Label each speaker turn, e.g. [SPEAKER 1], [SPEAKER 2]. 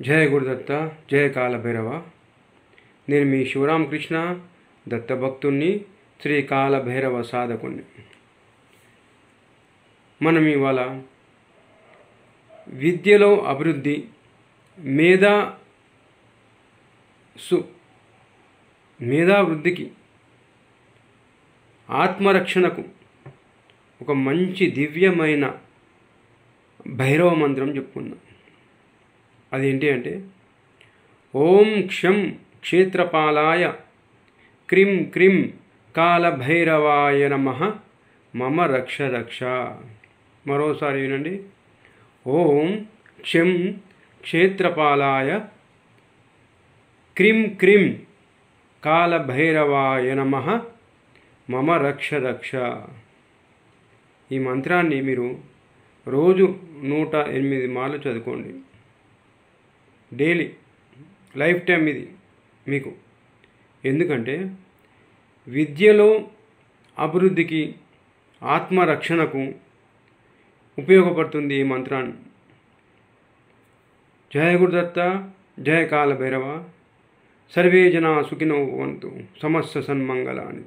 [SPEAKER 1] జయ గురుదత్త, జయ కాలభైరవ. నేను మీ శివరామకృష్ణ దత్తభక్తుణ్ణి, శ్రీ కాలభైరవ సాధకుణ్ణి. మనం ఇవాళ విద్యలో అభివృద్ధి, మేధావృద్ధికి, ఆత్మరక్షణకు ఒక మంచి దివ్యమైన భైరవ మంత్రం చెప్పుకుందాం. అదేంటి అంటే, ఓం క్షం క్షేత్రపాలాయ క్రీం క్రీం కాలభైరవాయ నమః మమ రక్ష రక్ష. మరోసారి వినండి. ఓం క్షం క్షేత్రపాలాయ క్రీం క్రీం కాలభైరవాయ నమః మమ రక్ష రక్ష. ఈ మంత్రాన్ని మీరు రోజు 108 మార్లు చదువుకోండి. డైలీ, లైఫ్ టైం ఇది మీకు. ఎందుకంటే విద్యలో అభివృద్ధికి, ఆత్మరక్షణకు ఉపయోగపడుతుంది ఈ మంత్రాన్ని. జయ గురుదత్త, జయ కాలభైరవ. సర్వే జనా సుఖినో భవంతు. సమస్త సన్మంగళాని.